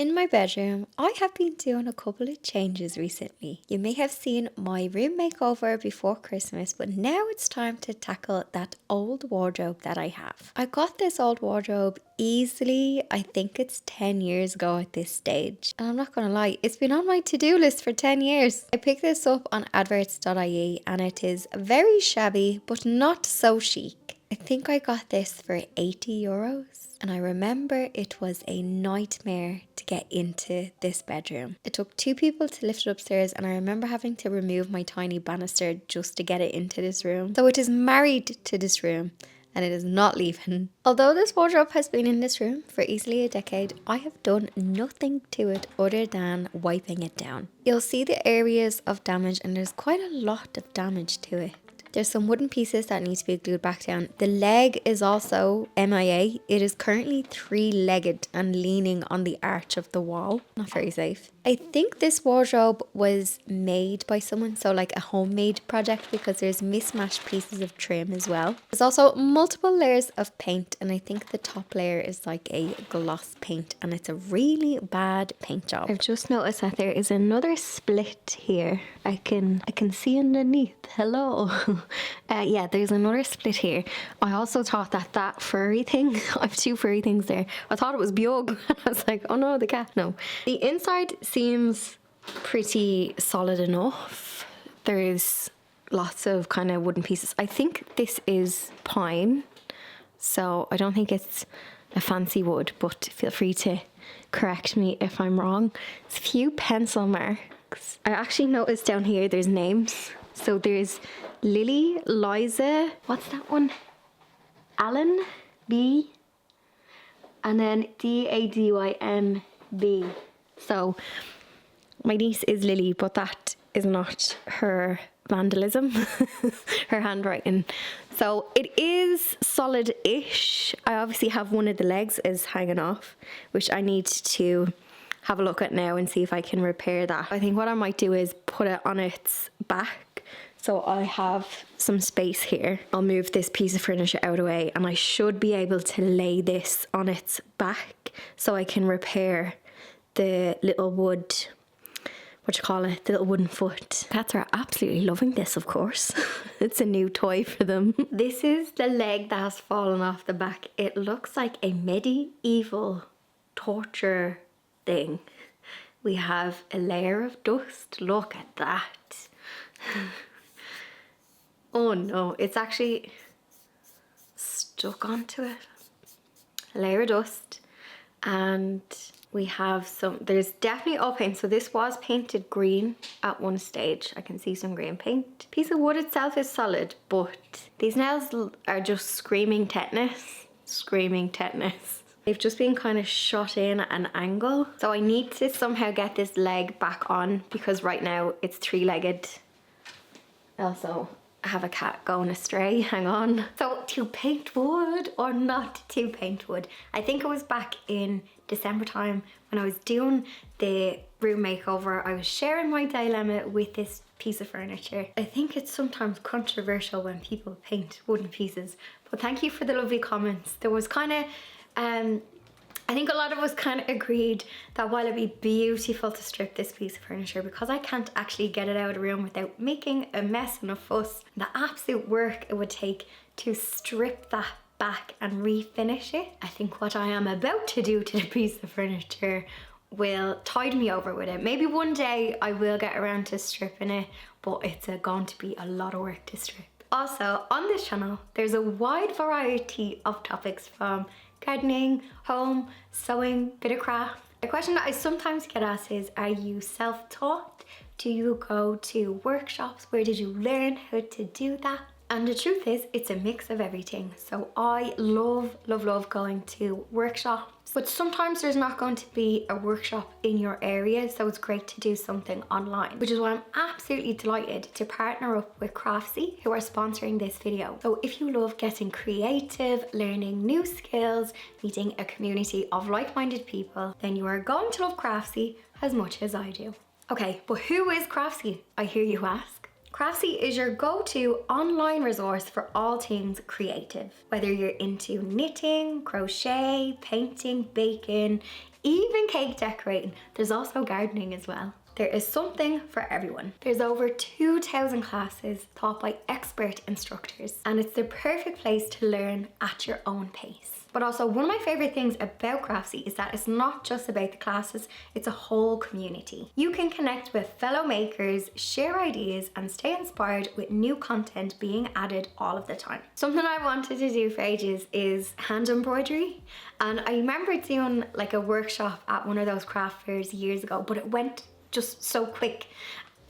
In my bedroom, I have been doing a couple of changes recently. You may have seen my room makeover before Christmas, but now it's time to tackle that old wardrobe that I have. I got this old wardrobe easily, I think it's 10 years ago at this stage. And I'm not gonna lie, it's been on my to-do list for 10 years. I picked this up on adverts.ie and it is very shabby, but not so chic. I think I got this for €80. And I remember it was a nightmare to get into this bedroom. It took 2 people to lift it upstairs and I remember having to remove my tiny banister just to get it into this room. So it is married to this room and it is not leaving. Although this wardrobe has been in this room for easily a decade, I have done nothing to it other than wiping it down. You'll see the areas of damage and there's quite a lot of damage to it. There's some wooden pieces that need to be glued back down. The leg is also MIA. It is currently 3-legged and leaning on the arch of the wall. Not very safe. I think this wardrobe was made by someone, so like a homemade project, because there's mismatched pieces of trim as well. There's also multiple layers of paint and I think the top layer is like a gloss paint and it's a really bad paint job. I've just noticed that there is another split here. I can see underneath. Hello. Yeah, there's another split here. I also thought that furry thing, I have 2 furry things there. I thought it was Bjorg. I was like, oh no, the cat, no. The inside seems pretty solid enough. There's lots of kind of wooden pieces. I think this is pine, so I don't think it's a fancy wood, but feel free to correct me if I'm wrong. There's a few pencil marks. I actually noticed down here there's names. So there's Lily, Liza, what's that one? Alan, B, and then DADYMB. So my niece is Lily, but that is not her vandalism, her handwriting. So it is solid-ish. I obviously have one of the legs is hanging off, which I need to have a look at now and see if I can repair that. I think what I might do is put it on its back, so I have some space here. I'll move this piece of furniture out of the way and I should be able to lay this on its back so I can repair the little wood, the little wooden foot. Cats are absolutely loving this, of course. It's a new toy for them. This is the leg that has fallen off the back. It looks like a medieval torture thing. We have a layer of dust. Look at that. Oh no, it's actually stuck onto it. A layer of dust. And we have there's definitely oil paint. So this was painted green at one stage. I can see some green paint. Piece of wood itself is solid, but these nails are just screaming tetanus. Screaming tetanus. They've just been kind of shot in at an angle. So I need to somehow get this leg back on because right now it's 3-legged. Also, I have a cat going astray, hang on. So to paint wood or not to paint wood? I think it was back in December time when I was doing the room makeover. I was sharing my dilemma with this piece of furniture. I think it's sometimes controversial when people paint wooden pieces, but thank you for the lovely comments. There was kind of, I think a lot of us kind of agreed that while it'd be beautiful to strip this piece of furniture, because I can't actually get it out of the room without making a mess and a fuss, the absolute work it would take to strip that back and refinish it, I think what I am about to do to the piece of furniture will tide me over with it. Maybe one day I will get around to stripping it, but it's going to be a lot of work to strip. Also, on this channel, there's a wide variety of topics from gardening, home, sewing, bit of craft. A question that I sometimes get asked is, are you self-taught? Do you go to workshops? Where did you learn how to do that? And the truth is, it's a mix of everything. So I love going to workshops, but sometimes there's not going to be a workshop in your area, so it's great to do something online, which is why I'm absolutely delighted to partner up with Craftsy, who are sponsoring this video. So if you love getting creative, learning new skills, meeting a community of like-minded people, then you are going to love Craftsy as much as I do. Okay, but who is Craftsy, I hear you ask? Craftsy is your go-to online resource for all things creative. Whether you're into knitting, crochet, painting, baking, even cake decorating, there's also gardening as well. There is something for everyone. There's over 2,000 classes taught by expert instructors, and it's the perfect place to learn at your own pace. But also, one of my favorite things about Craftsy is that it's not just about the classes, it's a whole community. You can connect with fellow makers, share ideas, and stay inspired with new content being added all of the time. Something I wanted to do for ages is hand embroidery. And I remember doing like a workshop at one of those craft fairs years ago, but it went just so quick.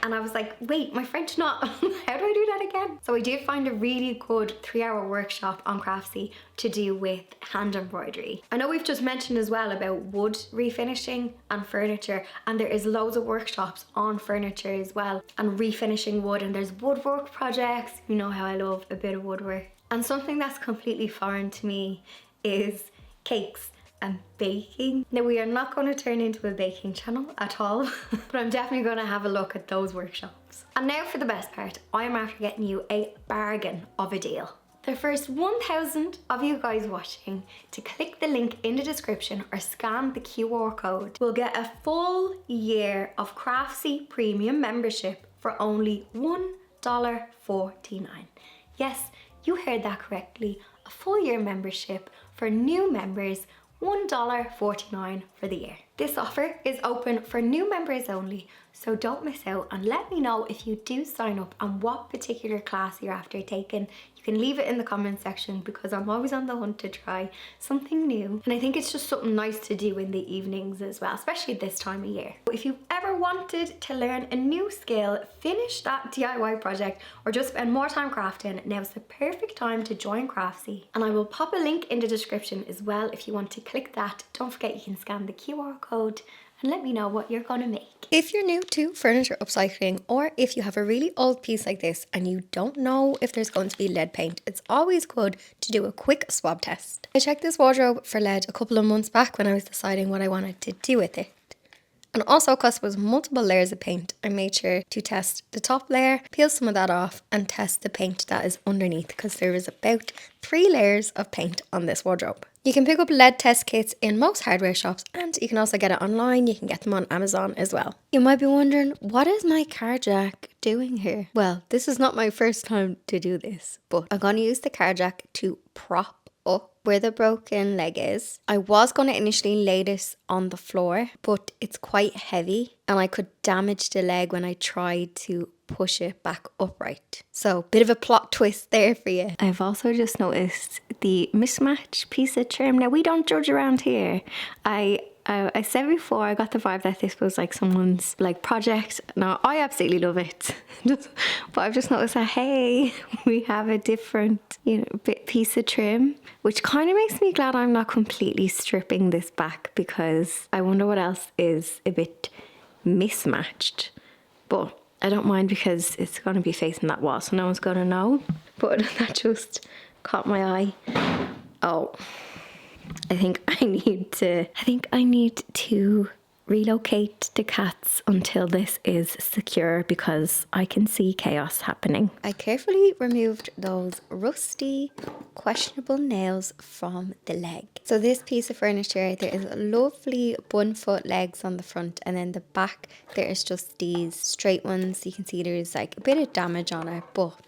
And I was like, wait, my French not, how do I do that again? So I did find a really good 3-hour workshop on Craftsy to do with hand embroidery. I know we've just mentioned as well about wood refinishing and furniture, and there is loads of workshops on furniture as well and refinishing wood, and there's woodwork projects. You know how I love a bit of woodwork. And something that's completely foreign to me is cakes and baking. Now, we are not going to turn into a baking channel at all, but I'm definitely going to have a look at those workshops. And now for the best part, I'm after getting you a bargain of a deal. The first 1,000 of you guys watching to click the link in the description or scan the QR code will get a full year of Craftsy Premium membership for only $1.49. Yes, you heard that correctly. A full year membership for new members, $1.49 for the year. This offer is open for new members only, so don't miss out, and let me know if you do sign up and what particular class you're after taking. You can leave it in the comment section because I'm always on the hunt to try something new, and I think it's just something nice to do in the evenings as well, especially this time of year. If you've ever wanted to learn a new skill, finish that DIY project, or just spend more time crafting, now's the perfect time to join Craftsy. And I will pop a link in the description as well if you want to click that. Don't forget you can scan the QR code and let me know what you're gonna make. If you're new to furniture upcycling, or if you have a really old piece like this and you don't know if there's going to be lead paint, it's always good to do a quick swab test. I checked this wardrobe for lead a couple of months back when I was deciding what I wanted to do with it. And also, because there was multiple layers of paint, I made sure to test the top layer, peel some of that off, and test the paint that is underneath, because there is about 3 layers of paint on this wardrobe. You can pick up lead test kits in most hardware shops, and you can also get it online. You can get them on Amazon as well. You might be wondering, what is my car jack doing here? Well, this is not my first time to do this, but I'm going to use the car jack to prop up where the broken leg is. I was going to initially lay this on the floor, but it's quite heavy and I could damage the leg when I tried to push it back upright. So, bit of a plot twist there for you. I've also just noticed the mismatched piece of trim. Now, we don't judge around here. I said before, I got the vibe that this was like someone's like project. Now, I absolutely love it. But I've just noticed that, hey, we have a different, bit piece of trim, which kind of makes me glad I'm not completely stripping this back, because I wonder what else is a bit mismatched. But I don't mind because it's going to be facing that wall, so no one's going to know. But that just caught my eye. Oh, I think I need to relocate the cats until this is secure, because I can see chaos happening. I carefully removed those rusty, questionable nails from the leg. So this piece of furniture, there is lovely bun-foot legs on the front, and then the back there is just these straight ones. You can see there's like a bit of damage on it, but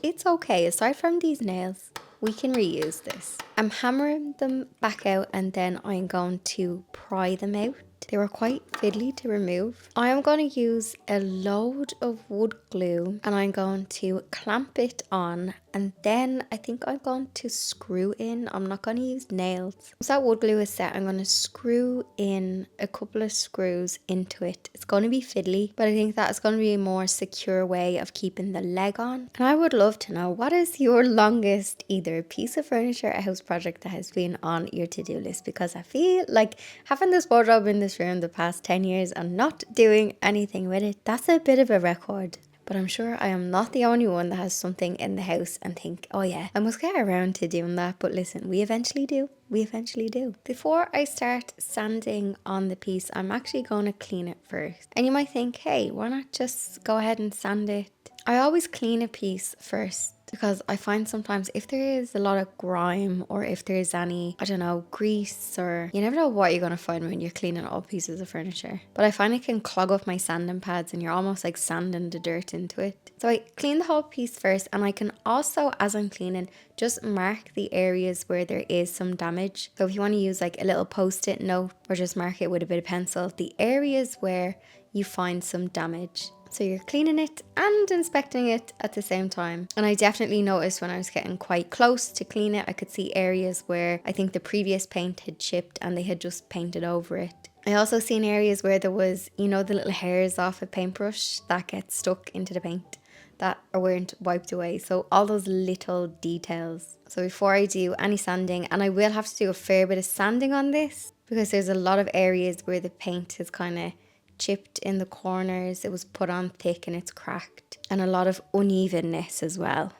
it's okay. Aside from these nails, we can reuse this. I'm hammering them back out, and then I'm going to pry them out. They were quite fiddly to remove. I am going to use a load of wood glue, and I'm going to clamp it on, and then I think I'm going to screw in. I'm not going to use nails. Once that wood glue is set, I'm going to screw in a couple of screws into it. It's going to be fiddly, but I think that's going to be a more secure way of keeping the leg on. And I would love to know, what is your longest either piece of furniture or a house project that has been on your to-do list? Because I feel like having this wardrobe in this room the past 10 years and not doing anything with it, that's a bit of a record. But I'm sure I am not the only one that has something in the house and think, oh yeah, I must get around to doing that. But listen, we eventually do. We eventually do. Before I start sanding on the piece, I'm actually going to clean it first. And you might think, hey, why not just go ahead and sand it? I always clean a piece first because I find sometimes if there is a lot of grime or if there's any, I don't know, grease, or you never know what you're going to find when you're cleaning old pieces of furniture. But I find it can clog up my sanding pads and you're almost like sanding the dirt into it. So I clean the whole piece first, and I can also, as I'm cleaning, just mark the areas where there is some damage. So if you want to use like a little post-it note or just mark it with a bit of pencil, the areas where you find some damage. So you're cleaning it and inspecting it at the same time. And I definitely noticed when I was getting quite close to clean it, I could see areas where I think the previous paint had chipped and they had just painted over it. I also seen areas where there was, you know, the little hairs off a paintbrush that get stuck into the paint that weren't wiped away. So all those little details. So before I do any sanding, and I will have to do a fair bit of sanding on this because there's a lot of areas where the paint has kind of chipped in the corners, it was put on thick and it's cracked, and a lot of unevenness as well.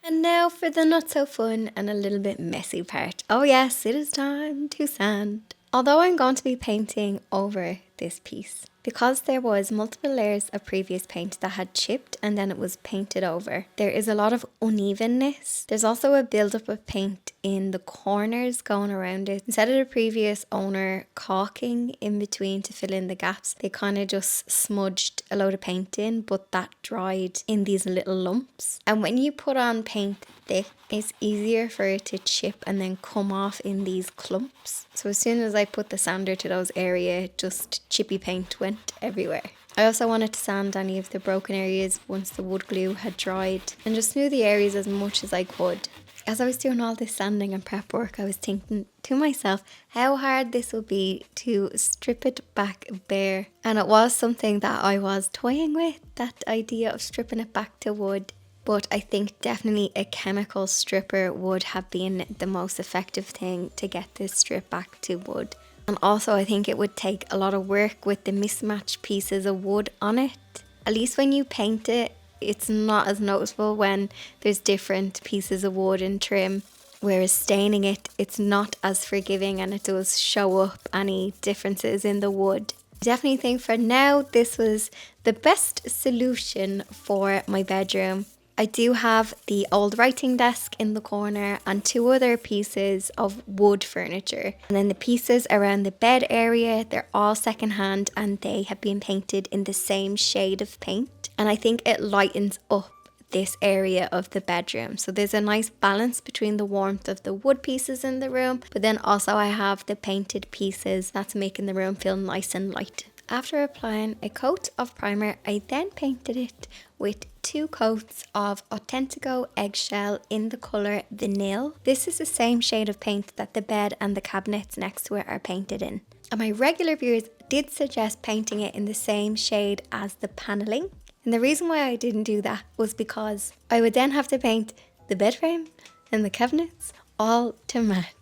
And now for the not so fun and a little bit messy part. Oh yes, it is time to sand. Although I'm going to be painting over this piece, because there was multiple layers of previous paint that had chipped and then it was painted over, there is a lot of unevenness. There's also a buildup of paint in the corners going around it. Instead of the previous owner caulking in between to fill in the gaps, they kind of just smudged a load of paint in, but that dried in these little lumps. And when you put on paint thick, it's easier for it to chip and then come off in these clumps. So as soon as I put the sander to those areas, just chippy paint went everywhere. I also wanted to sand any of the broken areas once the wood glue had dried and just smooth the areas as much as I could. As I was doing all this sanding and prep work, I was thinking to myself how hard this would be to strip it back bare. And it was something that I was toying with, that idea of stripping it back to wood. But I think definitely a chemical stripper would have been the most effective thing to get this strip back to wood. And also I think it would take a lot of work with the mismatched pieces of wood on it. At least when you paint it, it's not as noticeable when there's different pieces of wood and trim. Whereas staining it, it's not as forgiving and it does show up any differences in the wood. I definitely think for now this was the best solution for my bedroom. I do have the old writing desk in the corner and two other pieces of wood furniture. And then the pieces around the bed area, they're all secondhand and they have been painted in the same shade of paint. And I think it lightens up this area of the bedroom. So there's a nice balance between the warmth of the wood pieces in the room, but then also I have the painted pieces that's making the room feel nice and light. After applying a coat of primer, I then painted it with 2 coats of Autentico Eggshell in the colour Vanille. This is the same shade of paint that the bed and the cabinets next to it are painted in. And my regular viewers did suggest painting it in the same shade as the panelling. And the reason why I didn't do that was because I would then have to paint the bed frame and the cabinets all to match.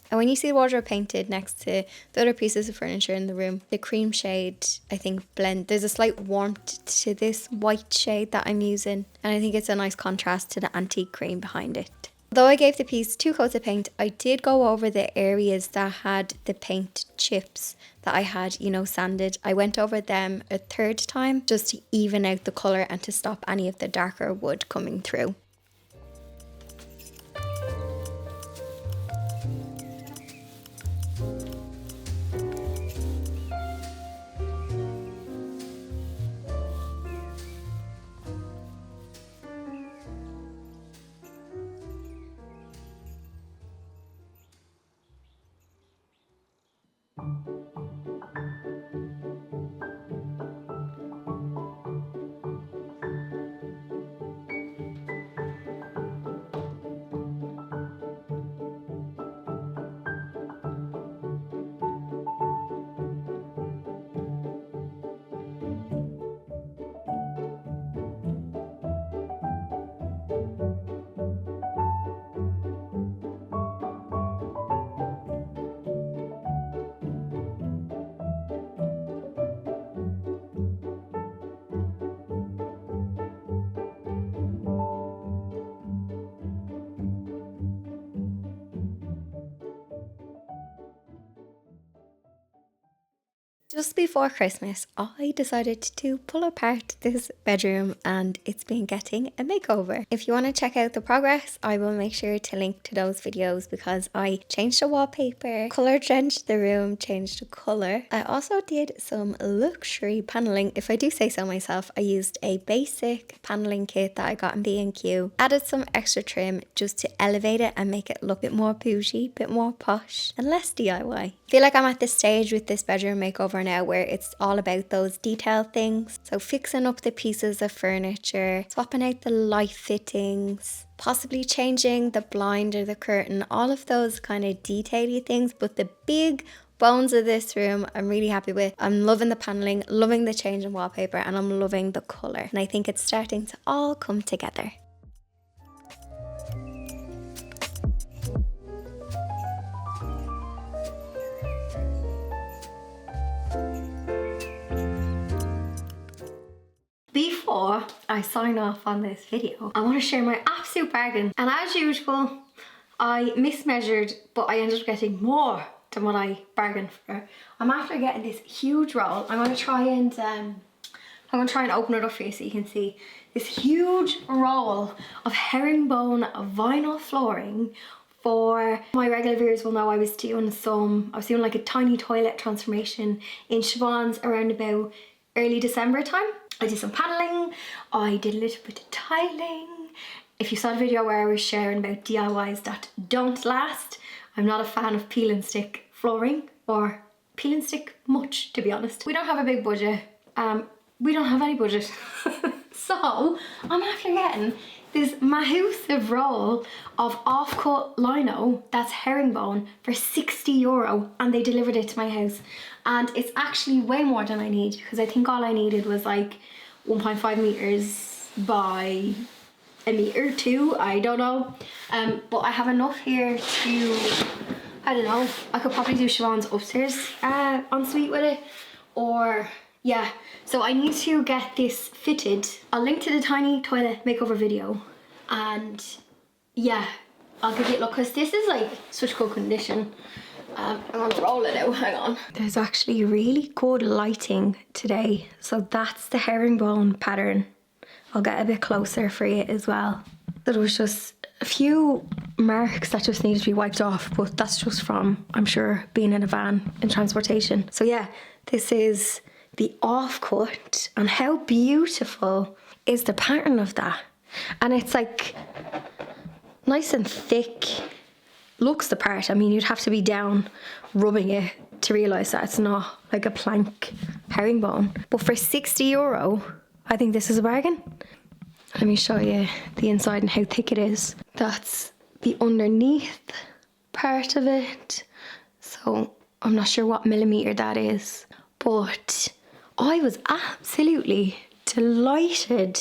And when you see the wardrobe painted next to the other pieces of furniture in the room, the cream shade, I think, there's a slight warmth to this white shade that I'm using. And I think it's a nice contrast to the antique cream behind it. Though I gave the piece 2 coats of paint, I did go over the areas that had the paint chips that I had, you know, sanded. I went over them a 3rd time just to even out the colour and to stop any of the darker wood coming through. Just before Christmas, I decided to pull apart this bedroom and it's been getting a makeover. If you want to check out the progress, I will make sure to link to those videos because I changed the wallpaper, colour drenched the room, changed the colour. I also did some luxury paneling. If I do say so myself, I used a basic paneling kit that I got in B&Q, added some extra trim just to elevate it and make it look a bit more bougie, a bit more posh and less DIY. I feel like I'm at this stage with this bedroom makeover now where it's all about those detail things. So fixing up the pieces of furniture, swapping out the light fittings, possibly changing the blind or the curtain, all of those kind of detail-y things. But the big bones of this room I'm really happy with. I'm loving the paneling, loving the change in wallpaper, and I'm loving the colour. And I think it's starting to all come together. Before I sign off on this video, I want to share my absolute bargain. And as usual, I mismeasured, but I ended up getting more than what I bargained for. I'm after getting this huge roll. I'm going to try and open it up for you so you can see this huge roll of herringbone vinyl flooring. For my regular viewers will know I was doing like a tiny toilet transformation in Siobhan's around about early December time. I did some paneling, I did a little bit of tiling. If you saw the video where I was sharing about DIYs that don't last, I'm not a fan of peel and stick flooring or peel and stick much, to be honest. We don't have a big budget. We don't have any budget. So I'm after getting this massive roll of off-cut lino that's herringbone for €60 and they delivered it to my house. And it's actually way more than I need because I think all I needed was like 1.5 meters by a meter, 2, I don't know. But I have enough here to, I don't know, I could probably do Siobhan's upstairs ensuite with it, or yeah. So I need to get this fitted. I'll link to the tiny toilet makeover video, and yeah, I'll give it a look because this is like such good condition. I'm gonna roll it out, hang on. There's actually really good lighting today, so that's the herringbone pattern. I'll get a bit closer for you as well. There was just a few marks that just needed to be wiped off, but that's just from, I'm sure, being in a van in transportation. So yeah, this is the offcut, and how beautiful is the pattern of that? And it's like nice and thick, looks the part. I mean, you'd have to be down rubbing it to realise that it's not like a plank herringbone. But for €60, I think this is a bargain. Let me show you the inside and how thick it is. That's the underneath part of it. So I'm not sure what millimetre that is, but I was absolutely delighted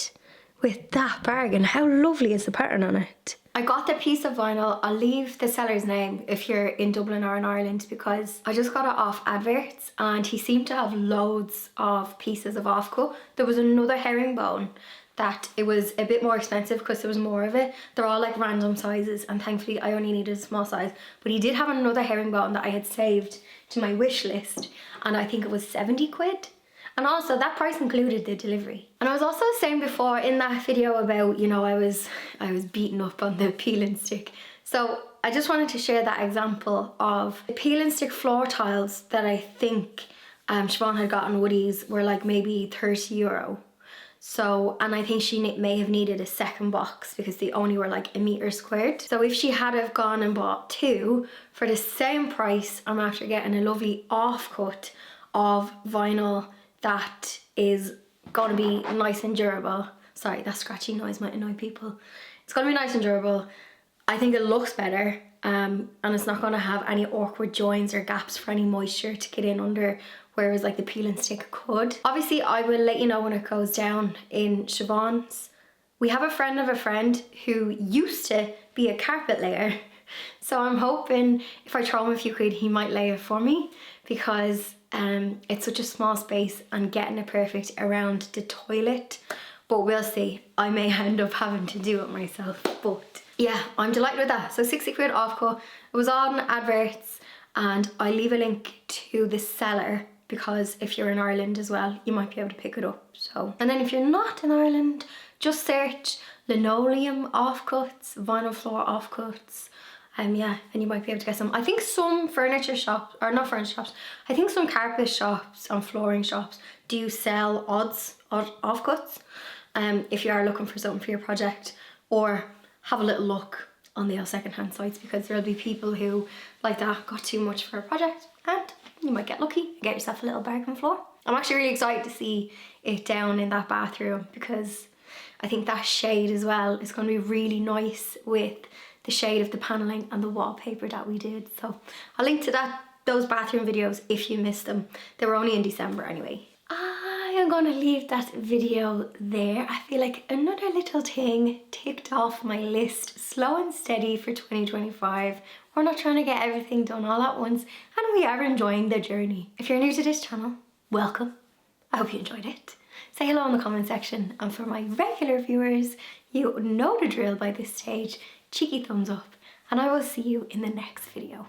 with that bargain. How lovely is the pattern on it? I got the piece of vinyl. I'll leave the seller's name if you're in Dublin or in Ireland, because I just got it off adverts and he seemed to have loads of pieces of offcut. There was another herringbone that it was a bit more expensive because there was more of it. They're all like random sizes, and thankfully I only needed a small size. But he did have another herringbone that I had saved to my wish list, and I think it was 70 quid. And also that price included the delivery. And I was also saying before in that video about, you know, I was beaten up on the peel and stick. So I just wanted to share that example of the peel and stick floor tiles that I think Siobhan had gotten Woodies were like maybe €30. So, and I think she may have needed a second box because they only were like a metre squared. So if she had have gone and bought two for the same price, I'm after getting a lovely offcut of vinyl that is going to be nice and durable. Sorry, that scratchy noise might annoy people. It's going to be nice and durable. I think it looks better, and it's not going to have any awkward joins or gaps for any moisture to get in under, whereas like the peel and stick could. Obviously I will let you know when it goes down in Siobhan's. We have a friend of a friend who used to be a carpet layer, so I'm hoping if I throw him a few quid he might lay it for me, because it's such a small space and getting it perfect around the toilet. But we'll see, I may end up having to do it myself. But yeah, I'm delighted with that. So 60 quid off cut. It was on adverts, and I leave a link to the seller because if you're in Ireland as well, you might be able to pick it up. So, and then if you're not in Ireland, just search linoleum offcuts, vinyl floor offcuts. Yeah, and you might be able to get some. I think some furniture shops, or not furniture shops, I think some carpet shops and flooring shops do sell odd offcuts. If you are looking for something for your project, or have a little look on the secondhand sites, because there'll be people who like that got too much for a project, and you might get lucky and get yourself a little bargain floor. I'm actually really excited to see it down in that bathroom, because I think that shade as well is going to be really nice with the shade of the paneling and the wallpaper that we did. So I'll link to those bathroom videos if you missed them. They were only in December anyway. I am going to leave that video there. I feel like another little thing ticked off my list, slow and steady for 2025. We're not trying to get everything done all at once, and we are enjoying the journey. If you're new to this channel, welcome. I hope you enjoyed it. Say hello in the comment section, and for my regular viewers, you know the drill by this stage. Cheeky thumbs up, and I will see you in the next video.